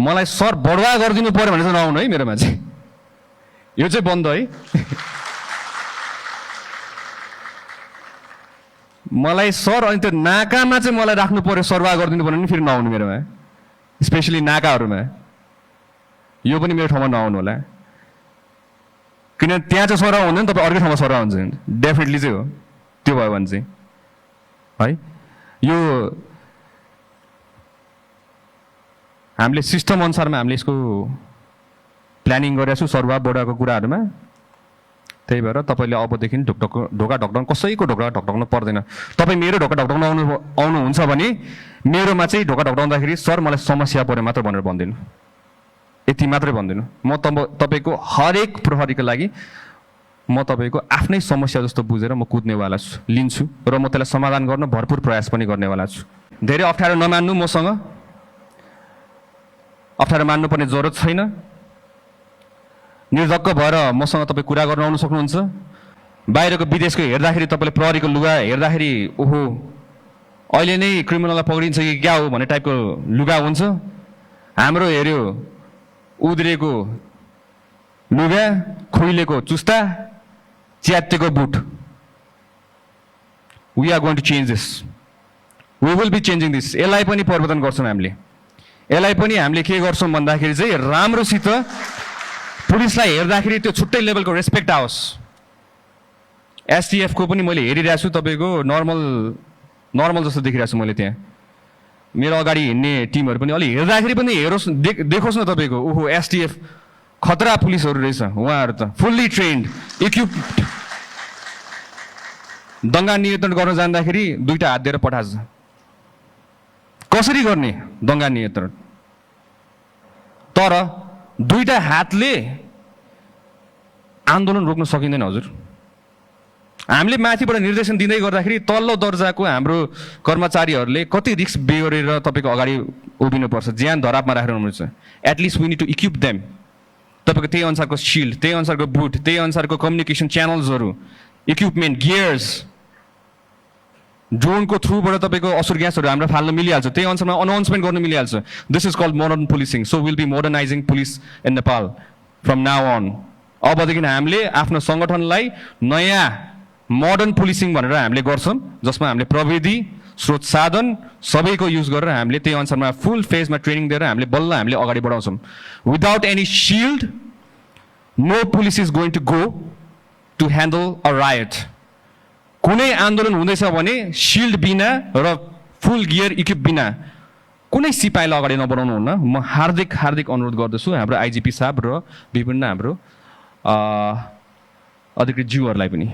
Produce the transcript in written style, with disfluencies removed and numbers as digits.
मलाई सर बढुवा गरिदिनु पर्यो भने चाहिँ नआउनु है मेरोमा चाहिँ, यो चाहिँ बन्द है। मलाई सर अनि त्यो नाकामा चाहिँ मलाई राख्नु पर्यो, सरवाह गरिदिनु पर्यो भने फेरि नआउनु मेरोमा, स्पेसली नाकाहरूमा। यो पनि मेरो ठाउँमा नआउनु होला, किनभने त्यहाँ चाहिँ सरवाह हुँदैन, तपाईँ अर्कै ठाउँमा सरवाह हुन्छ डेफिनेटली चाहिँ हो। त्यो भयो भने चाहिँ है यो हामीले सिस्टम अनुसारमा हामीले यसको प्लानिङ गरेका छौँ सरवाह बढाएको कुराहरूमा। त्यही भएर तपाईँले अबदेखि ढोका ढकढक कसैको ढोका ढकढक्नु पर्दैन। तपाईँ मेरो ढोका ढकढक्न आउनुहुन्छ भने मेरोमा चाहिँ ढोका ढकढक्दाखेरि सर मलाई समस्या पऱ्यो मात्र भनेर भनिदिनु, यति मात्रै भनिदिनु। म तपाईँको हरेक प्रहरीको लागि म तपाईँको आफ्नै समस्या जस्तो बुझेर म कुद्नेवाला छु, लिन्छु र म त्यसलाई समाधान गर्न भरपुर प्रयास पनि गर्नेवाला छु। धेरै अप्ठ्यारो नमान्नु, मसँग अप्ठ्यारो मान्नुपर्ने जरुरत छैन। निर्धक्क भएर मसँग तपाईँ कुरा गर्न आउनु सक्नुहुन्छ। बाहिरको विदेशको हेर्दाखेरि तपाईँले प्रहरीको लुगा हेर्दाखेरि ओहो अहिले नै क्रिमिनललाई पक्रिन्छ कि क्या हो भन्ने टाइपको लुगा हुन्छ। हाम्रो हेऱ्यो उद्रेको लुगा, खुइलेको चुस्ता, च्यातेको boot. We are going to change this, we will be changing this. यसलाई पनि परिवर्तन गर्छौँ हामीले। यसलाई पनि हामीले के गर्छौँ भन्दाखेरि चाहिँ राम्रोसित पुलिसलाई हेर्दाखेरि त्यो छुट्टै लेभलको रेस्पेक्ट आओस्। एसटिएफ को पनि मैले हेरिरहेको छु, तपाईँको नर्मल जस्तो देखिरहेको छु मैले। त्यहाँ मेरो अगाडि हिँड्ने टिमहरू पनि अलि हेर्दाखेरि पनि हेरोस्, देखोस् न तपाईँको ओहो एसटिएफ खतरा पुलिसहरू रहेछ। उहाँहरू त फुल्ली ट्रेन्ड, इक्विप्ड। दङ्गा नियन्त्रण गर्न जाँदाखेरि दुईटा हात दिएर पठान्छ। कसरी गर्ने दङ्गा नियन्त्रण? तर दुईटा हातले आन्दोलन रोक्न सकिँदैन हजुर। हामीले माथिबाट निर्देशन दिँदै गर्दाखेरि तल्लो दर्जाको हाम्रो कर्मचारीहरूले कति रिस्क बेहोरेर तपाईँको अगाडि उभिनुपर्छ, ज्यान धरापमा राखेर हुनुहुन्छ। At least we need to equip them. तपाईँको त्यही अनुसारको सिल्ड, त्यही अनुसारको बुट, त्यही अनुसारको कम्युनिकेसन च्यानल्सहरू, इक्विपमेन्ट, गियर्स, ड्रोनको थ्रुबाट तपाईँको असुर ग्यासहरू हाम्रो फाल्न मिलिहाल्छ। त्यही अनुसारमा अनाउन्समेन्ट गर्न मिलिहाल्छ। This is called modern policing. So will be modernising police in Nepal from now on. अबदेखि हामीले आफ्नो सङ्गठनलाई नयाँ मोडर्न पुलिसिङ भनेर हामीले गर्छौँ, जसमा हामीले प्रविधि, स्रोत साधन सबैको युज गरेर हामीले त्यही अनुसारमा फुल फेजमा ट्रेनिङ दिएर हामीले बल्ल हामीले अगाडि बढाउँछौँ। Without any shield no police is going to go to handle a riot. कुनै आन्दोलन हुँदैछ भने सिल्ड बिना र फुल गियर इक्विप बिना कुनै सिपाहीलाई अगाडि नबढाउनु हुन्न। म हार्दिक अनुरोध गर्दछु हाम्रो आइजिपी साहब र विभिन्न हाम्रो अधिकृत ज्यूहरूलाई पनि।